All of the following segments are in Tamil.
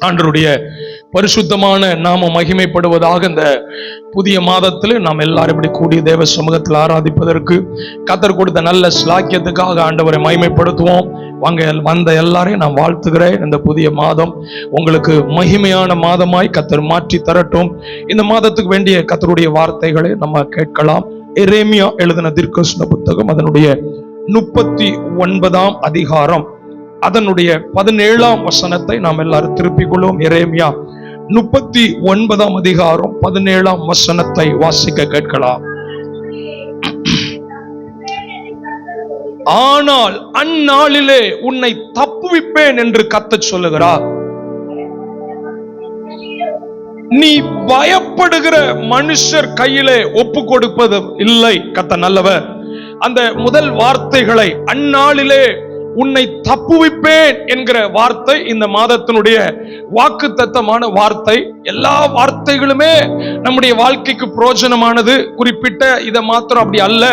ஆண்டவருடைய பரிசுத்தமான நாம மகிமைப்படுவதாக. இந்த புதிய மாதத்தில் நாம் எல்லாரும் இப்படி கூடிய தேவ சமூகத்தில் ஆராதிப்பதற்கு கர்த்தர் கொடுத்த நல்ல ஸ்லாக்கியத்துக்காக ஆண்டவரை மகிமைப்படுத்துவோம். வந்த எல்லாரையும் நான் வாழ்த்துகிறேன். இந்த புதிய மாதம் உங்களுக்கு மகிமையான மாதமாய் கர்த்தர் மாற்றி தரட்டும். இந்த மாதத்துக்கு வேண்டிய கர்த்தருடைய வார்த்தைகளை நம்ம கேட்கலாம். எரேமியா எழுதின தீர்க்கதரிசன புத்தகம் அதனுடைய 39ஆம் அதிகாரம் அதனுடைய 17ஆம் வசனத்தை நாம் எல்லாரும் திருப்பிக் கொள்வோம். எரேமியா 39ஆம் அதிகாரம் 17ஆம் வசனத்தை வாசிக்க கேட்கலாம். ஆனால் அந்நாளிலே உன்னை தப்புவிப்பேன் என்று கர்த்தர் சொல்லுகிறார். நீ பயப்படுகிற மனுஷர் கையிலே ஒப்பு கொடுப்பது இல்லை. கர்த்தர் நல்லவர். அந்த முதல் வார்த்தைகளை அந்நாளிலே உன்னை தப்புவிப்பேன் என்கிற வார்த்தை இந்த மாதத்தினுடைய வாக்குத்தத்தமான வார்த்தை. எல்லா வார்த்தைகளுமே நம்முடைய வாழ்க்கைக்கு பிரயோஜனமானது. குறிப்பிட்ட இதை மாத்திரம் அப்படி அல்ல.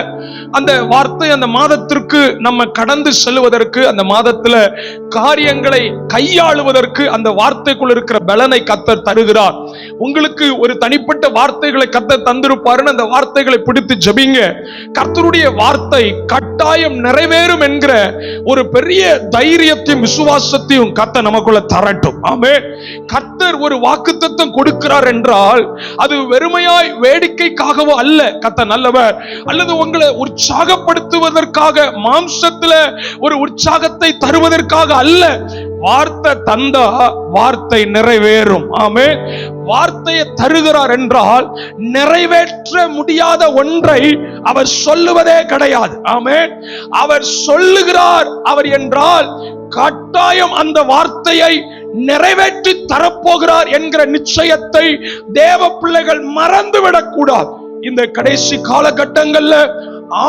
அந்த வார்த்தை அந்த மாதத்திற்கு நம்ம கடந்து செல்வதற்கு, அந்த மாதத்துல காரியங்களை கையாளுவதற்கு அந்த வார்த்தைக்குள் இருக்கிற பலனை கர்த்தர் தருகிறார். உங்களுக்கு ஒரு தனிப்பட்ட வார்த்தைகளை கர்த்தர் தந்திருப்பாருன்னு அந்த வார்த்தைகளை பிடித்து ஜெபிங்க. கர்த்தருடைய வார்த்தை கட்டாயம் நிறைவேறும் என்கிற ஒரு பெரிய தைரியத்தையும் விசுவாசத்தையும் கர்த்தர் நமக்குள்ள தரட்டும். ஆமென். கர்த்தர் ஒரு வாக்குத்தத்தம் கொடுக்கிறார் என்றால் அது வெறுமையாய் வேடிக்கைக்காகவோ அல்ல. கர்த்தர் நல்லவர். அல்லது உங்களை உற்சாகப்படுத்துவதற்காக, மாம்சத்துல ஒரு உற்சாகத்தை தருவதற்காக அல்ல. வார்த்தை தந்தா வார்த்தை நிறைவேறும். ஆமென். வார்த்தையை தருகிறார் என்றால் நிறைவேற்ற முடியாத ஒன்றை அவர் சொல்லுவதே கிடையாது. ஆமென். அவர் சொல்லுகிறார் அவர் என்றால் கட்டாயம் அந்த வார்த்தையை நிறைவேற்றி தரப்போகிறார் என்கிற நிச்சயத்தை தேவ பிள்ளைகள் மறந்துவிடக் கூடாது. இந்த கடைசி காலகட்டங்கள்ல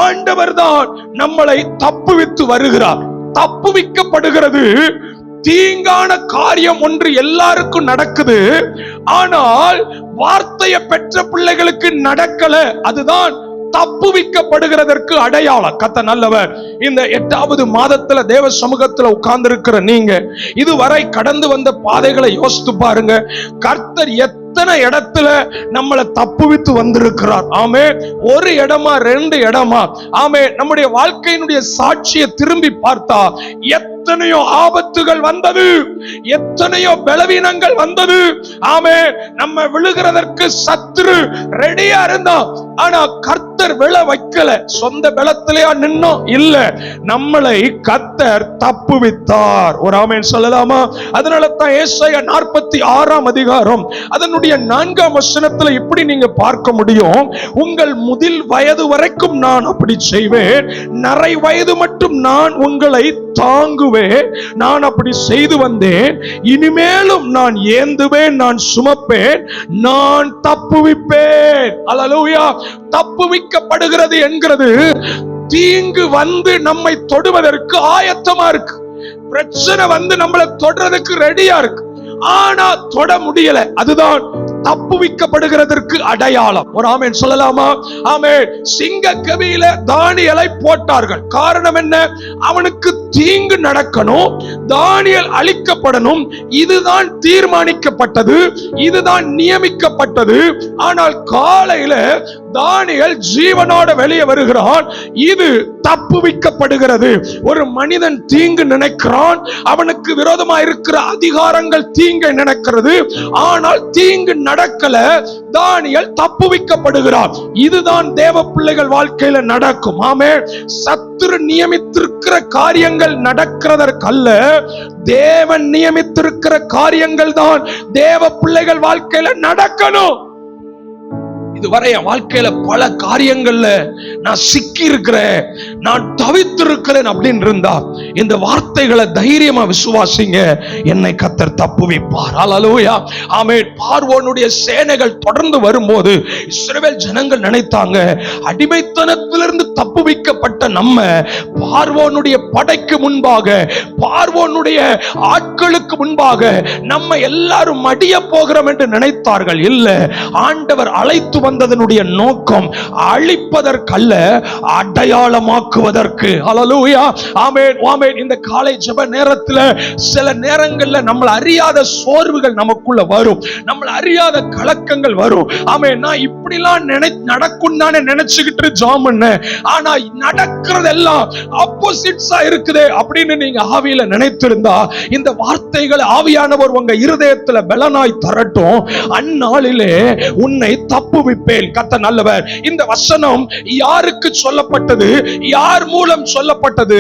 ஆண்டவர் தான் நம்மளை தப்புவித்து வருகிறார். தப்புவிக்கப்படுகிறது. தீங்கான காரியம் ஒன்று எல்லாருக்கும் நடக்குது. ஆனால் வார்த்தையை பெற்ற பிள்ளைகளுக்கு நடக்கல. அதுதான் தப்புவிக்கப்படுகிறதற்கு அடையாளம். கர்த்தர் நல்லவர். இந்த 8வது மாதத்துல தேவ சமூகத்துல உட்கார்ந்து இருக்கிற நீங்க இதுவரை கடந்து வந்த பாதைகளை யோசித்து பாருங்க. கர்த்தர் எத்தனை இடத்துல நம்மளை தப்புவித்து வந்திருக்கிறார். ஆமே. ஒரு இடமா, 2 இடமா? ஆமே. நம்முடைய வாழ்க்கையினுடைய சாட்சியை திரும்பி பார்த்தா எத்தனையோ ஆபத்துகள் வந்தது, எத்தனையோ பலவீனங்கள் வந்தது. ஆமே. நம்ம விழுகிறதற்கு சத்துரு ரெடியா இருந்தான். ஆனா கர்த்தர் விழ வைக்கல. சொந்த பலத்திலேயா நின்னோம்? இல்ல. நம்மளை கர்த்தர் தப்புவித்தார். ஒரு ஆமென் சொல்லலாமா? அதனால தான் ஏசாயா 46ஆம் அதிகாரம் அதனுடைய 4ஆம் வசனத்துல இப்படி நீங்க பார்க்க முடியும். உங்கள் முதில் வயது வரைக்கும் நான் அப்படி செய்வேன், நரை வயது மட்டும் நான் உங்களை தாங்குவேன். நான் அப்படி செய்து வந்தேன், இனிமேலும் நான் ஏந்துவேன், நான் சுமப்பேன், நான் தப்புவிப்பேன். அல்லேலூயா. தப்புவிக்கப்படுகிறது என்கிறது தீங்கு வந்து நம்மை தொடுவதற்கு ஆயத்தமா இருக்கு. பிரச்சனை வந்து நம்மளை தொடுறதுக்கு ரெடியா இருக்கு. ஆனா தொட முடியல. அதுதான் தப்புவிக்கப்படுகிறதற்கு அடையாளம். ஒரு ஆமென் சொல்லலாமா? ஆமென். சிங்க கவியில தானியேலை போட்டார்கள். காரணம் என்ன? அவனுக்கு தீங்கு நடக்கணும், தானியேல் அழிக்கப்படணும். இதுதான் தீர்மானிக்கப்பட்டது, இதுதான் நியமிக்கப்பட்டது. ஆனால் காலையில தானியேல் ஜீவனோட வெளியே வருகிறான். இது தப்புவிக்கப்படுகிறது. ஒரு மனிதன் தீங்கு நினைக்கிறான், அவனுக்கு விரோதமா இருக்கிற அதிகாரங்கள் தீங்கை நினைக்கிறது. ஆனால் தீங்கு நடக்கல, தானியேல் தப்புவிக்கப்படுகிறார். இதுதான் தேவ பிள்ளைகள் வாழ்க்கையில நடக்கும். ஆமென். சத்துரு நியமித்திருக்கிற காரியங்கள் நடக்கிறதற்கல்ல, தேவன் நியமித்திருக்கிற காரியங்கள் தான் தேவ பிள்ளைகள் வாழ்க்கையில நடக்கணும். இதுவரை என் வாழ்க்கையில பல காரியங்கள்ல நான் சிக்கி இருக்கிறேன், நான் தவித்திருக்கிறேன் அப்படின்னு இருந்தா இந்த வார்த்தைகளை தைரியமா விசுவாசிங்க. என்னை கர்த்தர் தப்புவிப்பார். அல்லேலூயா. ஆமென். பார்வோனுடைய சேனைகள் தொடர்ந்து வரும்போது இஸ்ரவேல் ஜனங்கள் நினைத்தாங்க, அடிமைத்தனத்திலிருந்து தப்புவிக்கப்பட்ட நம்ம பார்வோனுடைய படைக்கு முன்பாக, பார்வோனுடைய ஆட்களுக்கு முன்பாக நம்ம எல்லாரும் மடிய போகிறோம் என்று நினைத்தார்கள். இல்ல, ஆண்டவர் அழைத்து வந்ததனுடைய நோக்கம் அழிப்பதற்கல்ல, அடையாளமாக்குவதற்கு. ஹல்லேலூயா, ஆமென், ஆமென். இந்த காலை ஜெப நேரத்துல சில நேரங்கள்ல நம்மள அறியாத சோர்வுகள் நமக்குள்ள வரும், நம்மள அறியாத கலக்கங்கள் வரும். ஆமென். நான் இப்படிலாம் நடக்கும் தானே நினைச்சுக்கிட்டு ஜெபம் பண்ண, ஆனா நடக்கிறதெல்லாம் ஆப்போசிட்ஸா இருக்குதே அப்படின்னு நீங்க ஆவியில நினைத்திருந்தா, இந்த வார்த்தைகள் ஆவியானவர் உங்க இருதயத்துல பலனாய் தரட்டும். அந்நாளிலே உன்னை தப்புவிப்பேன். கர்த்தர் நல்லவர். இந்த வசனம் யாருக்கு சொல்லப்பட்டது, யார் மூலம் சொல்லப்பட்டது,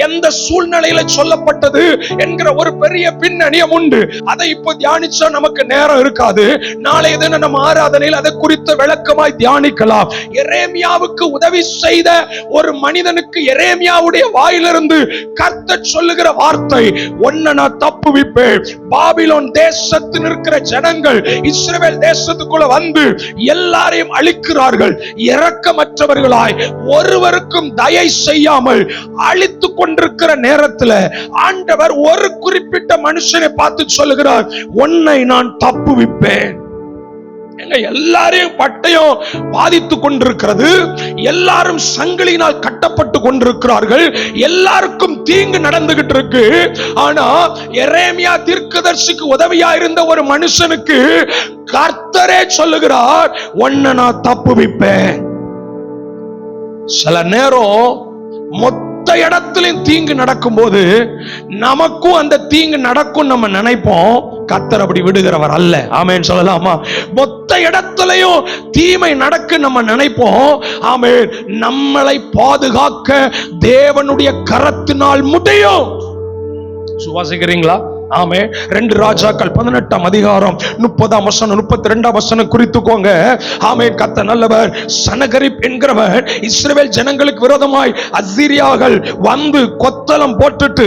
எந்த சூழ்நிலையில சொல்லப்பட்டது என்கிற ஒரு பெரிய பின்னணியம் உண்டு. அதை இப்போ தியானிச்சா நமக்கு நேரம் இருக்காது. நாளைய தினம் நம்ம ஆராதனையில் அதை குறித்த விளக்கமாய் தியானிக்கலாம். எரேமியாவுக்கு உதவி செய்த ஒரு மனிதனுக்கு எரேமியாவுடைய வாயிலிருந்து கர்த்தர் சொல்லுகிற வார்த்தை, உன்னை நான் தப்புவிப்பேன். பாபிலோன் தேசத்தில் இருக்கிற ஜனங்கள் இஸ்ரவேல் தேசத்துக்குள்ள வந்து எல்லாரையும் அழிக்கிறார்கள். இரக்கமற்றவர்களாய் ஒருவருக்கும் தயை செய்யாமல் அழித்துக் கொண்டிருக்கிற நேரத்தில் ஆண்டவர் ஒரு குறிப்பிட்ட மனுஷனை பார்த்து சொல்லுகிறார், உன்னை நான் தப்புவிப்பேன். எல்லாரையும் பட்டயம் பாதித்துக் கொண்டிருக்கிறது, எல்லாரும் சங்கிலினால் கட்டப்பட்டு கொண்டிருக்கிறார்கள், எல்லாருக்கும் தீங்கு நடந்துகிட்டு இருக்கு. ஆனா எரேமியா தீர்க்கதரிசிக்கு உதவியா இருந்த ஒரு மனுஷனுக்கு கர்த்தரே சொல்லுகிறார், உன்னை நான் தப்புவிப்பேன். சில நேரம் மொத்த இடத்திலும் தீங்கு நடக்கும் போது நமக்கும் அந்த தீங்கு நடக்கும் நம்ம நினைப்போம். கர்த்தர் அப்படி விடுகிறவர் அல்ல. ஆமென் சொல்லலாமா? மொத்த இடத்திலையும் தீமை நடக்க நம்ம நினைப்போம். ஆமென். நம்மளை பாதுகாக்க தேவனுடைய கரத்தினால் முடியும். சுவாசிக்கிறீங்களா? ஆமே. 2 ராஜாக்கள் 18ஆம் அதிகாரம் 30ஆம் வசனம் 32ஆம் வசனம் குறித்துக்கோங்க. ஆமே. கர்த்தர் நல்லவர். சனகரிப் என்கிறவர் இஸ்ரவேல் ஜனங்களுக்கு விரோதமாய் அசீரியாக்கள் வந்து கொத்தளம் போட்டுட்டு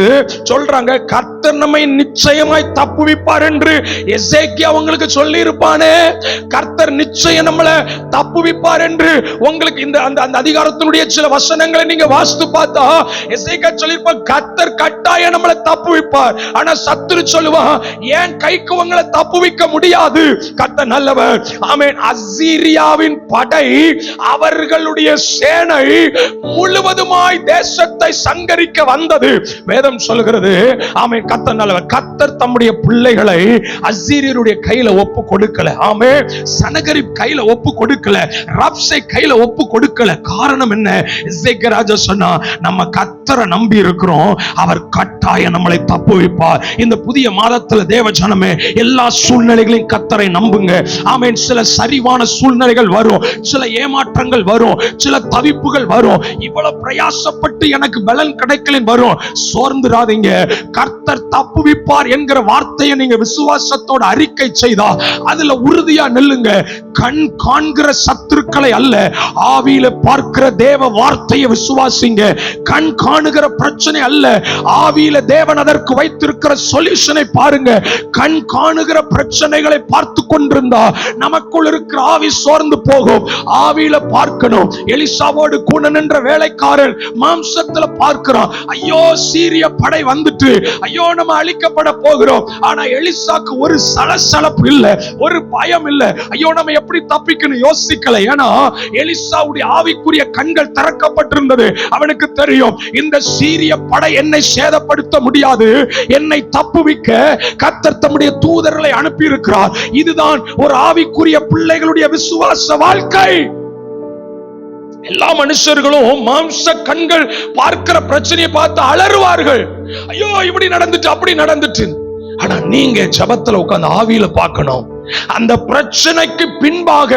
சொல்றாங்க, கர்த்தர் நம்மை நிச்சயமாய் தப்புவிப்பார் என்று எசேக்கியா உங்களுக்கு சொல்லி இருப்பானே, கர்த்தர் நிச்சயம் நம்மளை தப்புவிப்பார் என்று உங்களுக்கு இந்த அந்த அதிகாரத்தினுடைய சில வசனங்களை நீங்க வாசித்து பார்த்தா எசேக்கியா சொல்லிருப்பார், கர்த்தர் கட்டாயம் நம்மளை தப்புவிப்பார். ஆனா சொல்லுவான், ஏன் கைக்கு உங்களை தப்புவிக்க முடியாது. கர்த்தர் நல்லவர். ஆமென். அசீரியாவின் படை, அவர்களுடைய சேனை முழுவதுமாய் தேசத்தை சங்கரிக்க வந்தது. வேதம் சொல்கிறது. ஆமென். கர்த்தர் நல்லவர். கர்த்தர் தம்முடைய பிள்ளைகளை அசீரியருடைய கையில ஒப்பு கொடுக்கல. ஆமென். சனகரிப் கையில ஒப்பு கொடுக்கல, ரப்சை கையில ஒப்பு கொடுக்கல. காரணம் என்ன? எசேக்கியா ராஜா சொன்னா, நம்ம கர்த்தரை நம்பி இருக்கிறோம், அவர் கட்டாயம் நம்மளை தப்புவிப்பார். இந்த புதிய மாதத்துல தேவ ஜனமே, எல்லா சூழ்நிலைகளையும் கர்த்தரை நம்புங்க. ஆமென். சில சரிவான சூழ்நிலைகள் வரும், சில ஏமாற்றங்கள் வரும், சில தவிப்புகள் வரும். இவ்வளவு பிரயாசப்பட்டு எனக்கு பலன் கிடைக்கல வரும். சோர்ந்துராதீங்க. கர்த்தர் தப்புவிப்பார் என்கிற வார்த்தையை நீங்க விசுவாசத்தோட அறிக்கை செய்தா அதுல உறுதியா நில்லுங்க. கண் காண்கிற சத்துருக்களை அல்ல, ஆவியில பார்க்கிற தேவ வார்த்தையை விசுவாசிங்க. கண் காணுகிற பிரச்சனை அல்ல, ஆவியில தேவன் அதற்கு வைத்திருக்கிற சொல்யூஷனை பாருங்க. கண் காணுகிற பிரச்சனைகளை பார்த்து கொண்டிருந்தா நமக்குள் இருக்கிற ஆவி சோர்ந்து போகும். ஆவியில பார்க்கணும். எலிசாவோடு கூட நின்ற வேலைக்காரன் மாம்சத்துல பார்க்கிறான், ஐயோ சீரிய படை வந்துட்டு, ஐயோ நம்ம அழிக்கப்பட போகிறோம். ஆனா எலிசாக்கு ஒரு சலசலப்பு இல்ல, ஒரு பயம் இல்ல. ஐயோ நம்ம எப்படி தப்பிக்கணும் யோசிக்கல. ஏன்னா எலிசாவுடைய ஆவிக்குரிய கண்கள் திறக்கப்பட்டிருந்தது. அவனுக்கு தெரியும், இந்த சீரிய படை என்னை சேதப்படுத்த முடியாது, என்னை தப்புவிக்க கர்த்தர் தம்முடைய தூதர்களை அனுப்பி இருக்கிறார். இதுதான் ஒரு ஆவிக்குரிய பிள்ளைகளுடைய விசுவாச வாழ்க்கை. எல்லா மனுஷர்களும் மாம்ச கண்கள் பார்க்கிற பிரச்சனையை பார்த்து அலறுவார்கள், ஐயோ இப்படி நடந்துட்டு அப்படி நடந்துட்டு. ஆனா நீங்க ஜெபத்துல உட்கார்ந்து ஆவியில பார்க்கணும். அந்த பிரச்சனைக்கு பின்பாக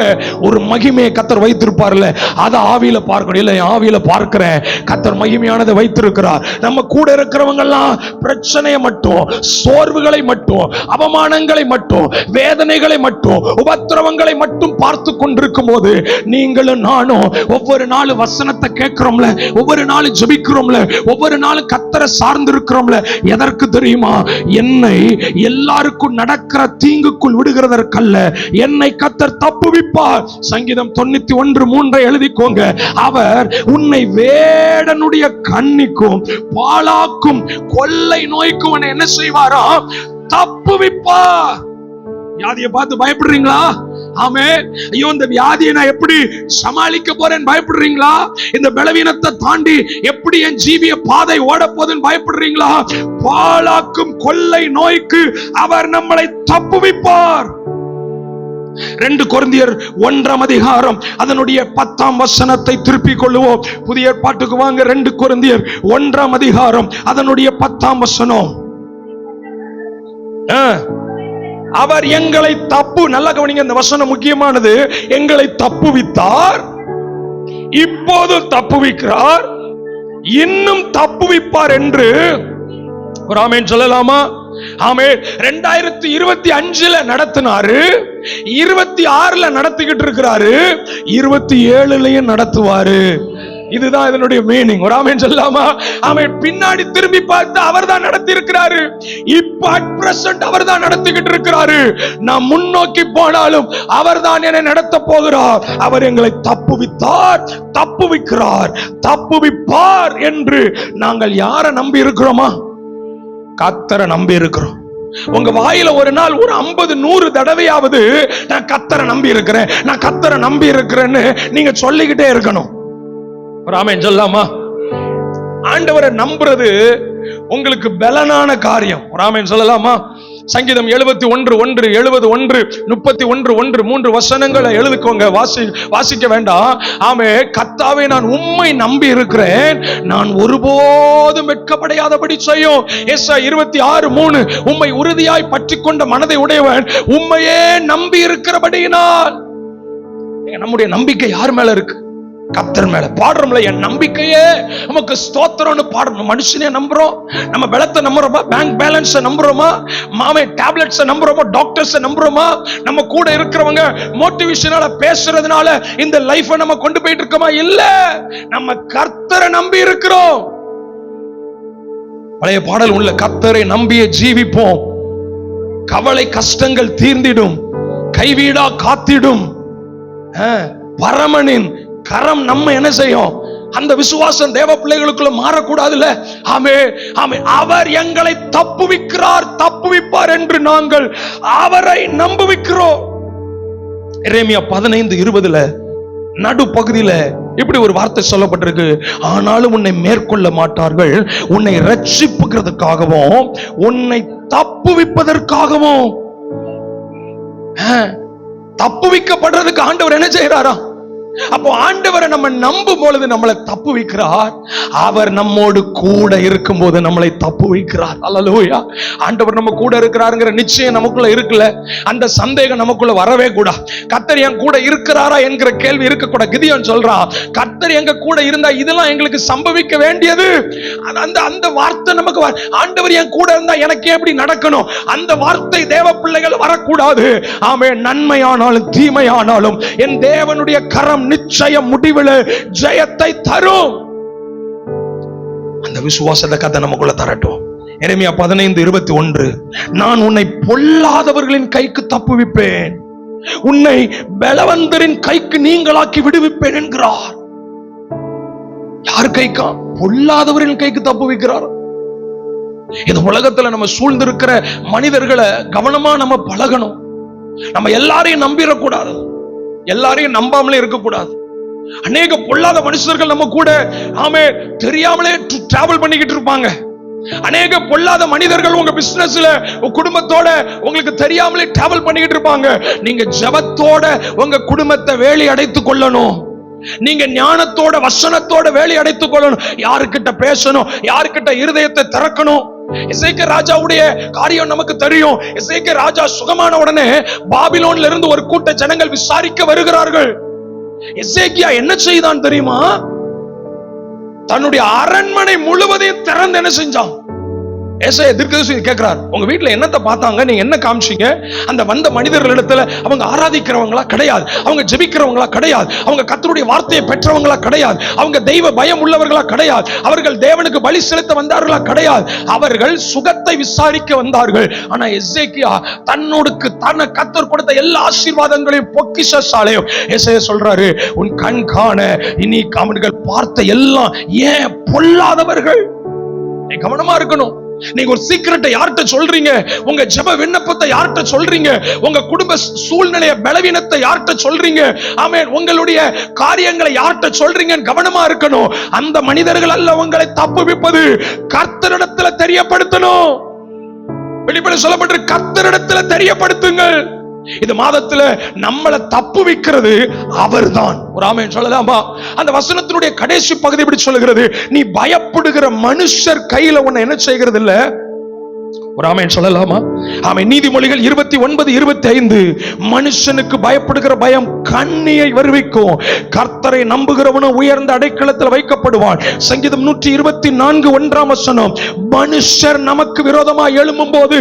ஒரு மகிமையை கர்த்தர் வைத்திருப்பார்ல, அதை ஆவியில பார்க்கணும். இல்ல ஆவியில பார்க்கிறேன், கர்த்தர் மகிமையானதை வைத்திருக்கிறார். நம்ம கூட இருக்கிறவங்க எல்லாம் பிரச்சனையை மட்டும், சோர்வுகளை மட்டும், அவமானங்களை மட்டும், வேதனைகளை மட்டும், உபத்திரவங்களை மட்டும் பார்த்து கொண்டிருக்கும் போது நீங்களும் நானும் ஒவ்வொரு நாளும் வசனத்தை கேட்கிறோம்ல, ஒவ்வொரு நாளும் ஜெபிக்கிறோம்ல, ஒவ்வொரு நாளும் கர்த்தரை சார்ந்து இருக்கிறோம்ல, எதற்கு தெரியுமா? என்னை எல்லாருக்கும் நடக்கிற தீங்குக்குள் விடுகிறத கல்ல, என்னை கர்த்தர் தப்புவிப்பார். சங்கீதம் 91:3 எழுதிக்கோங்க. அவர் உன்னை வேடனுடைய கண்ணிக்கும் பாலாக்கும் கொள்ளை நோய்க்கும் என்ன செய்வாரா? தப்புவிப்பார். வியாதியை பார்த்து பயப்படுறீங்களா? ஆமென். ஐயோ, இந்த வியாதியை நான் எப்படி சமாளிக்க போறேன் பயப்படுறீங்களா? இந்த பலவீனத்தை தாண்டி எப்படி என் ஜீவிய பாதை ஓட போதுன்னு பயப்படுறீங்களா? பாழாக்கும் கொள்ளை நோய்க்கு அவர் நம்மளை தப்புவிப்பார். 2 கொரிந்தியர் 1ஆம் அதிகாரம் அதனுடைய 10ஆம் வசனத்தை திருப்பிக் கொள்ளுவோம். புதிய ஏற்பாட்டுக்கு வாங்க. 2 கொரிந்தியர் 1ஆம் அதிகாரம் அதனுடைய 10ஆம் வசனம். அவர் எங்களை நல்லா கவனிங்க, இந்த வசனம் முக்கியமானது. எங்களை தப்புவித்தார், இப்போதும் தப்புவிக்கிறார், இன்னும் தப்புவிப்பார் என்று ஒரு ஆமென் சொல்லலாமா? ஆமென். 2025ல நடத்தினாரு, 26ல நடத்திக்கிட்டு இருக்கிறாரு, 27லயும் நடத்துவாரு. இதுதான் இதனுடைய மீனிங். ஒரு ஆமென் சொல்லலாமா? ஆமென். பின்னாடி திரும்பி பார்த்து அவர் தான் நடத்தி இருக்கிறாரு. இப்ப அட் பிரசன்ட் அவர் தான் நடத்திக்கிட்டு இருக்கிறாரு. நான் முன்னோக்கி போனாலும் அவர் தான் என்னை நடத்த போகிறார். அவர் எங்களை தப்புவித்தார், தப்புவிக்கிறார், தப்புவிப்பார் என்று நாங்கள் யாரை நம்பி இருக்கிறோமா? கர்த்தரை நம்பி இருக்கிறோம். உங்க வாயில ஒரு நாள் ஒரு 50-100 தடவையாவது நான் கர்த்தரை நம்பி இருக்கிறேன், நான் கர்த்தரை நம்பி இருக்கிறேன்னு நீங்க சொல்லிக்கிட்டே இருக்கணும். ஆமென் சொல்லலாமா? ஆண்டவரை நம்புறது உங்களுக்கு பலனான காரியம். ஆமென் சொல்லலாமா? சங்கீதம் 71:1, 71, 31:1, 3 வசனங்களை எழுதிக்கோங்க. வாசிக்க வேண்டாம். ஆமே, கர்த்தாவே நான் உம்மை நம்பி இருக்கிறேன், நான் ஒருபோதும் வெட்கப்படையாதபடி செய்யும். ஏசாயா 26:3 உம்மை உறுதியாய் பற்றிக் கொண்ட மனதை உடையவன் உம்மையே நம்பி இருக்கிறபடியினால். நம்முடைய நம்பிக்கை யார் மேல இருக்கு? கர்த்தர் மேல. பாடுறோம்ல, என் நம்பிக்கையே நமக்கு ஸ்தோத்திரம்னு பாடுறோம். மனுஷனே நம்புறோம், நம்ம பலத்தை நம்புறோமா? Bank balance நம்புறோமா? மாமே டேப்லெட்ஸ் நம்புறோமா? டாக்டர்ஸ் நம்புறோமா? நம்ம கூட இருக்கிறவங்க மோட்டிவேஷனால பேசுறதுனால இந்த லைஃபை நம்ம கொண்டு போயிட்டு இருக்கோமா? இல்ல, நம்ம கர்த்தரை நம்பி இருக்கிறோம். பழைய பாடல் உள்ள, கர்த்தரை நம்பிய ஜீவிப்போம், கவலை கஷ்டங்கள் தீர்ந்திடும், கைவீடா காத்திடும், பரமனின் கரம் நம்ம என்ன செய்யும்? அந்த விசுவாசம் தேவ பிள்ளைகளுக்குள்ள மாறக்கூடாதுல்ல? ஆமே, ஆமே. அவர் எங்களை தப்புவிக்கிறார், தப்புவிப்பார் என்று நாங்கள் அவரை நம்புவிக்கிறோம். எரேமியா 15:20 நடுப்பகுதியில இப்படி ஒரு வார்த்தை சொல்லப்பட்டிருக்கு. ஆனாலும் உன்னை மேற்கொள்ள மாட்டார்கள், உன்னை ரட்சிப்புகிறதுக்காகவும் உன்னை தப்புவிப்பதற்காகவும். தப்புவிக்கப்படுறதுக்கு ஆண்டவர் என்ன செய்யறாரா? அப்போ ஆண்டவரை நம்ம நம்பும் பொழுது நம்மளை தப்பு வைக்கிறார். அவர் நம்மோடு கூட இருக்கும் போது நம்மளை தப்பு வைக்கிறார். அல்லேலூயா. ஆண்டவர் நம்ம கூட இருக்கிறாருங்கிற நிச்சயம் நமக்குள்ள இருக்குல்ல, அந்த சந்தேகம் நமக்குள்ள வரவே கூடாது. கர்த்தர் என் கூட இருக்கிறாரா என்கிற கேள்வி இருக்க கூட. கிதியோன் சொல்றான், கர்த்தர் எங்க கூட இருந்தா இதெல்லாம் எங்களுக்கு சம்பவிக்க வேண்டியது. அந்த வார்த்தை நமக்கு, ஆண்டவர் என் கூட இருந்தா எனக்கு எப்படி நடக்கணும், அந்த வார்த்தை தேவ பிள்ளைகள் வரக்கூடாது. ஆமே, நன்மையானாலும் தீமையானாலும் என் தேவனுடைய கரம் நிச்சயம் முடிவில் ஜெயத்தை தரும். அந்த விசுவாசத்தை கதை நமக்குள்ள தரட்டும். எரேமியா 15:21 நான் உன்னை பொல்லாதவர்களின் கைக்கு தப்புவிப்பேன், உன்னை பலவந்தரின் கைக்கு நீங்களாக்கி விடுவிப்பேன் என்கிறார். யார் கைக்கா? பொல்லாதவரின் கைக்கு தப்புவிக்கிறார். இந்த உலகத்துல நம்ம சூழ்ந்திருக்கிற மனிதர்களை கவனமா நம்ம பழகணும். நம்ம எல்லாரையும் நம்பிடக்கூடாது, எல்லாரையும் நம்பாமலே இருக்கக்கூடாது. அநேக பொல்லாத மனுஷர்கள் நம்ம கூட ஆமே தெரியாமலே டிராவல் பண்ணிக்கிட்டு இருப்பாங்க. அநேக பொல்லாத மனிதர்கள் உங்க பிசினஸ்ல, குடும்பத்தோட உங்களுக்கு தெரியாமலே டிராவல் பண்ணிக்கிட்டு இருப்பாங்க. நீங்க ஜெபத்தோட உங்க குடும்பத்தை வேலி அடைத்துக் கொள்ளணும். நீங்க ஞானத்தோட வசனத்தோட வேலி அடைத்துக் கொள்ளணும். யாருக்கிட்ட பேசணும், யாருக்கிட்ட இருதயத்தை திறக்கணும். எசேக்கியா ராஜாவுடைய காரியம் நமக்கு தெரியும். எசேக்கியா ராஜா சுகமான உடனே பாபிலோன்ல இருந்து ஒரு கூட்ட ஜனங்கள் விசாரிக்க வருகிறார்கள். எசேக்கியா என்ன செய்தான் தெரியுமா? தன்னுடைய அரண்மனை முழுவதையும் திறந்து என்ன செஞ்சான்? ஏசாயா தீர்க்கதரிசி கேட்கிறார், உங்க வீட்டுல என்னத்தை பார்த்தாங்க, நீங்க என்ன காமிச்சீங்க? அந்த வந்த மனிதர்களிடத்துல அவங்க ஆராதிக்கிறவங்களா கிடையாது, அவங்க ஜெபிக்கிறவங்களா கிடையாது, அவங்க கர்த்தருடைய வார்த்தையை பெற்றவங்களா கிடையாது, அவங்க தெய்வ பயம் உள்ளவர்களா கிடையாது, அவர்கள் தேவனுக்கு பலி செலுத்த வந்தார்களா கிடையாது, அவர்கள் சுகத்தை விசாரிக்க வந்தார்கள். ஆனா எசேக்கியா தன்னோடுக்கு தன்னை கர்த்தர் கொடுத்த எல்லா ஆசீர்வாதங்களையும் பொக்கிஷசாலையும் ஏசாயா சொல்றாரு, உன் கண் காண இனி அவர்கள் பார்த்த எல்லாம் ஏன் பொல்லாதவர்கள். கவனமா இருக்கணும். நீங்க ஒரு சீக்கிரட்டை யார்கிட்ட சொல்றீங்க? உங்க ஜெப விண்ணப்பத்தை யார்கிட்ட சொல்றீங்க? உங்க குடும்ப சூழ்நிலைய பலவீனத்தை யார்கிட்ட சொல்றீங்க? ஆமென். உங்களுடைய காரியங்களை யார்கிட்ட சொல்றீங்கன்னு கவனமா இருக்கணும். அந்த மனிதர்கள் அல்ல உங்களை தப்புவிப்பது, கர்த்தரிடத்தில் தெரியப்படுத்தணும். வெளிப்படை சொல்லப்பட்டிருக்கு, கர்த்தரிடத்தில் தெரியப்படுத்துங்கள். இந்த மாதத்துல நம்மளை தப்பு வைக்கிறது அவர்தான். ஒரு ஆமென் சொல்லலாமா? அந்த வசனத்தினுடைய கடைசி பகுதி இப்படி சொல்லுகிறது, நீ பயப்படுகிற மனுஷர் கையில உன்னை என்ன செய்கிறது இல்ல. ஒரு ஆமென் சொல்லலாமா? ஆமென். நீதிமொழிகள் 29:25, மனுஷனுக்கு பயப்படுகிற பயம் கண்ணியை வருவிக்கும், கர்த்தரை நம்புகிறவனும் உயர்ந்த அடைக்கலத்தில் வைக்கப்படுவான். சங்கீதம் 124:1 மனுஷர் நமக்கு விரோதமாக எழும்பும் போது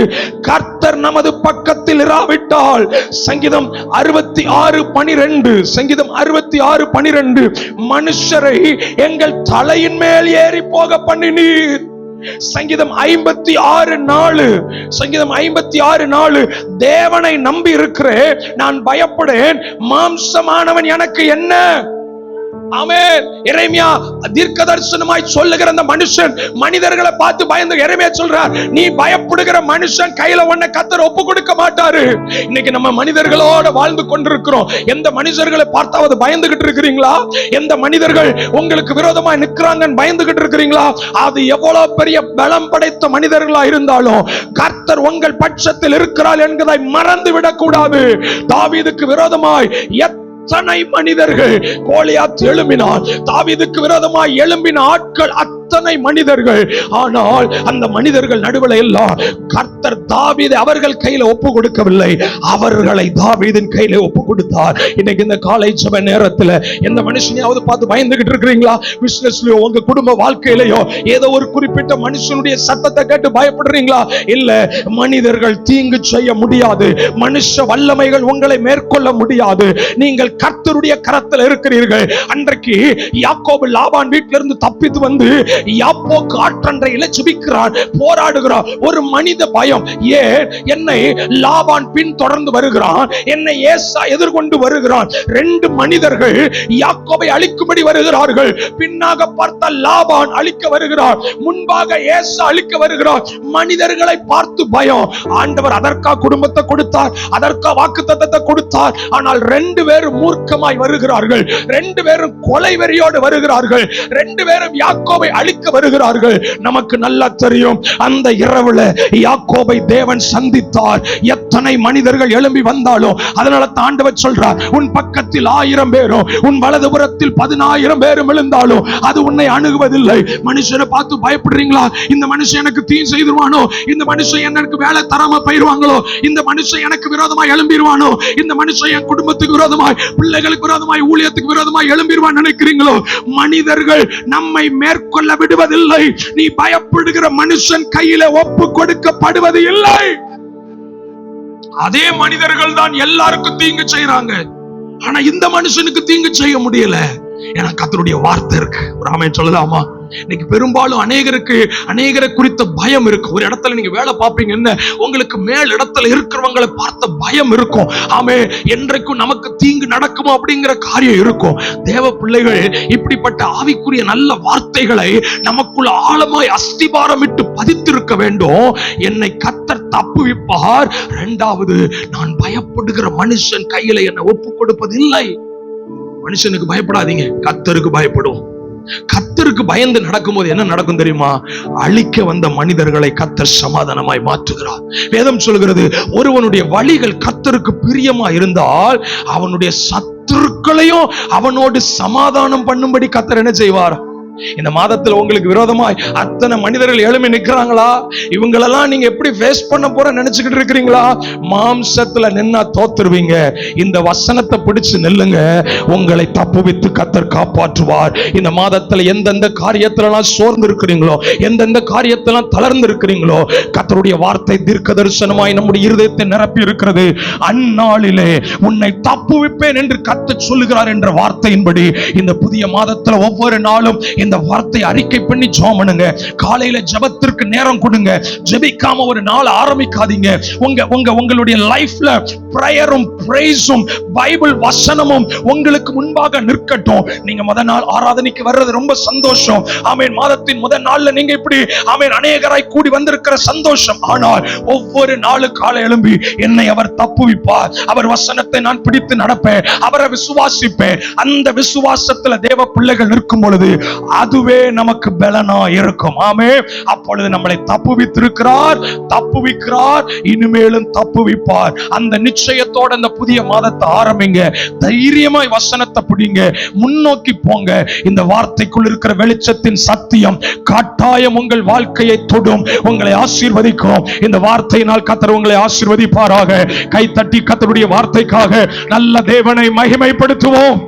கர்த்தர் நமது பக்கத்தில் இராவிட்டால். சங்கீதம் 66:12, சங்கீதம் 66:12, மனுஷரை எங்கள் தலையின் மேல் ஏறி போக பண்ணினீர். சங்கீதம் 56:4, சங்கீதம் 56:4, தேவனை நம்பி இருக்கிறேன், நான் பயப்படேன், மாம்சமானவன் எனக்கு என்ன. ஆமென். எரேமியா தீர்க்கதரிசனமாய் சொல்லுகிற அந்த மனுஷன் மனிதர்களை பார்த்து பயந்து எரேமியா சொல்றார், நீ பயப்படுகிற மனுஷன் கையில உன்னை கர்த்தர் ஒப்பு கொடுக்க மாட்டாரு. இன்னைக்கு நம்ம மனிதர்களோட வாழ்ந்து கொண்டிருக்கிறோம். எந்த மனிதர்களை பார்த்தாவது பயந்துகிட்டு இருக்கிறீங்களா? எந்த மனிதர்கள் உங்களுக்கு விரோதமாய் நிற்கிறாங்கன்னு பயந்துகிட்டு இருக்கிறீங்களா? அது எவ்வளவு பெரிய பலம் படைத்த மனிதர்களா இருந்தாலும் கர்த்தர் உங்கள் பட்சத்தில் இருக்கிறார் என்பதை மறந்து விடக் கூடாது. தாவீதுக்கு விரோதமாய் எத்தனை மனிதர்கள் கோலியாத் எழும்பினான், தாவீதுக்கு விரோதமாய் எழும்பின ஆட்கள் அத்தனை மனிதர்கள். ஆனால் அந்த மனிதர்கள் நடுவில் எல்லாம் கர்த்தர் தாவீதை அவர்கள் கையில ஒப்பு கொடுக்கவில்லை, அவர்களை தாவீதின் கையில ஒப்பு கொடுத்தார். இன்னைக்கு இந்த காலை ஜெப நேரத்துல எந்த மனுஷனையாவது பார்த்து பயந்துகிட்டு இருக்கிறீங்களா? பிசினஸ்லயோ உங்க குடும்ப வாழ்க்கையிலயோ ஏதோ ஒரு குறிப்பிட்ட மனுஷனுடைய சத்தத்தை கேட்டு பயப்படுறீங்களா? இல்ல, மனிதர்கள் தீங்கு செய்ய முடியாது, மனுஷ வல்லமைகள் உங்களை மேற்கொள்ள முடியாது. நீங்கள் கர்த்தருடைய கரத்தில் இருக்கிறீர்கள். அன்றைக்கு யாக்கோபு லாபான் வீட்டிலிருந்து தப்பித்து வந்து யாப்போக்கு ஆற்றண்டையில ஜெபிக்கிறான், போராடுகிறான். ஒரு மனித பயம், ஏன் என்னை லாபான் பின் தொடர்ந்து வருகிறான், என்னை ஏசா எதிர்கொண்டு வருகிறான். ரெண்டு மனிதர்கள் யாக்கோபை அழிக்கும்படி வருகிறார்கள். பின்னாக பார்த்த லாபான் அழிக்க வருகிறார், முன்பாக ஏசா அழிக்க வருகிறார். மனிதர்களை பார்த்து பயம். ஆண்டவர் அதற்கா குடும்பத்தை கொடுத்தார், அதற்கா வாக்குத்தத்தத்தை கொடுத்தார். ஆனால் ரெண்டு பேரும் மூர்க்கமாய் வருகிறார்கள், ரெண்டு பேரும் கொலை வெறியோடு வருகிறார்கள், ரெண்டு பேரும் யாக்கோபை அழிக்க வருகிறார்கள். நமக்கு நல்லா தெரியும், அந்த இரவுல யாக்கோபை தேவன் சந்தித்தார். எத்தனை மனிதர்கள் எழும்பி வந்தாலும், அதனால ஆண்டவர் சொல்றார், உன் பக்கத்தில் 1000 பேரும் உன் வலதுபுறத்தில் 10,000 பேரும் விழுந்தாலும் அது உன்னை அணுகுவதில்லை. மனுஷனை பார்த்து பயப்படுறீங்களா? இந்த மனுஷன் எனக்கு தீ செய்துவானோ, இந்த மனுஷன் எனக்கு வேலை தராம போயிருவாங்களோ, இந்த மனுஷன் எனக்கு விரோதமாய் எழும்பிடுவானோ, இந்த மனுஷன் என் குடும்பத்துக்கு விரோதமாய், பிள்ளைகளுக்கு விரோதமாய், ஊழியத்துக்கு விரோதமாய் எழும்பிடுவான் நினைக்கிறீங்களோ? மனிதர்கள் நம்மை மேற்கொள்ள விடுவதில்லை. நீ பயப்படுகிற மனுஷன் கையில ஒப்பு கொடுக்கப்படுவது இல்லை. அதே மனிதர்கள் தான் எல்லாருக்கும் தீங்கு செய்யறாங்க. ஆனா இந்த மனுஷனுக்கு தீங்கு செய்ய முடியல. ஏன்னா கர்த்தருடைய வார்த்தை இருக்கு. ஒரு ஆமென் சொல்லலாமா? இன்னைக்கு பெரும்பாலும் அநேகரை குறித்த பயம் இருக்கு. ஒரு இடத்துல நீங்க வேலை பார்ப்பீங்க, என்ன உங்களுக்கு மேல் இடத்துல இருக்கிறவங்களை பார்த்த பயம் இருக்கும். ஆமே, என்றைக்கும் நமக்கு தீங்கு நடக்குமோ அப்படிங்கிற காரியம் இருக்கும். தேவ பிள்ளைகள் இப்படிப்பட்ட ஆவிக்குரிய நல்ல வார்த்தைகளை நமக்குள்ள ஆழமாய் அஸ்திபாரமிட்டு பதித்திருக்க வேண்டும். என்னை கர்த்தர் தப்புவிப்பார். இரண்டாவது, நான் பயப்படுகிற மனுஷன் கையில என்னை ஒப்பு கொடுப்பதில்லை. மனுஷனுக்கு பயப்படாதீங்க, கர்த்தருக்கு பயப்படுவோம். கர்த்தருக்கு பயந்து நடக்கும்போது என்ன நடக்கும் தெரியுமா? அழிக்க வந்த மனிதர்களை கர்த்தர் சமாதானமாய் மாற்றுகிறார். வேதம் சொல்கிறது, ஒருவனுடைய வழிகள் கர்த்தருக்கு பிரியமா இருந்தால் அவனுடைய சத்துருக்களையும் அவனோடு சமாதானம் பண்ணும்படி கர்த்தர் என்ன செய்வார்? இந்த மாதத்துல உங்களுக்கு விரோதமாய் அத்தனை மனிதர்கள் எழும்பி நிக்கிறாங்களா? இவங்களெல்லாம் நீங்க எப்படி ஃபேஸ் பண்ண போற நினைச்சுக்கிட்டு இருக்கிறீங்களா? மாம்சத்துல நின்னா தோத்துருவீங்க. இந்த வசனத்தை பிடிச்சு நில்லுங்க, உங்களை தப்புவித்து கர்த்தர் காப்பாற்றுவார். இந்த மாதத்துல எந்தெந்த காரியத்திலலாம் சோர்ந்து இருக்கிறீங்களோ, எந்தெந்த காரியத்திலாம் தளர்ந்து இருக்கிறீங்களோ, கர்த்தருடைய வார்த்தை தீர்க்க தரிசனமாய் நம்முடைய இருதயத்தை நிரப்பி இருக்கிறது. அந்நாளிலே உன்னை தப்புவிப்பேன் என்று கர்த்தர் சொல்லுகிறார் என்ற வார்த்தையின்படி இந்த புதிய மாதத்துல ஒவ்வொரு நாளும் இந்த இந்த வார்த்தை அறிக்கை பண்ணி ஜெபம் பண்ணுங்க. காலையில ஜெபத்திற்கு நேரம் கொடுங்க. ஜெபிக்காம ஒரு நாள் ஆரம்பிக்காதீங்க. உங்களுடைய லைஃப்ல பிரேயரும் பிரைஸும் பைபிள் வசனமும் உங்களுக்கு முன்பாக நிற்கட்டும். நீங்க முதல் நாள் ஆராதனைக்கு வர்றது ரொம்ப சந்தோஷம். ஆமென். மாதத்தின் முதல் நாள்ல நீங்க இப்படி ஆமென் அநேகராய் கூடி வந்திருக்கிற சந்தோஷம். ஆனால் ஒவ்வொரு நாளும் காலை எழும்பி என்னை அவர் தப்புவிப்பார், அவர் வசனத்தை நான் பிடித்து நடப்பேன், அவரை விசுவாசிப்பேன். அந்த விசுவாசத்துல தேவ பிள்ளைகள் நிற்கும் பொழுது அதுவே நமக்கு பலனா இருக்கும். ஆமென். அப்பொழுது நம்மளை தப்புவிக்கிறார், இனிமேலும் தப்புவிப்பார். அந்த நிச்சயத்தோட அந்த புதிய மாதத்தை ஆரம்பிங்க. தைரியமாய் வசனத்தை பிடிங்க, முன்னோக்கி போங்க. இந்த வார்த்தைக்குள் இருக்கிற வெளிச்சத்தின் சத்தியம் கட்டாயம் உங்கள் வாழ்க்கையை தொடும், உங்களை ஆசீர்வதிக்கும். இந்த வார்த்தையினால் கர்த்தர் உங்களை ஆசீர்வதிப்பாராக. கை தட்டி கர்த்தருடைய வார்த்தைக்காக நல்ல தேவனை மகிமைப்படுத்துவோம்.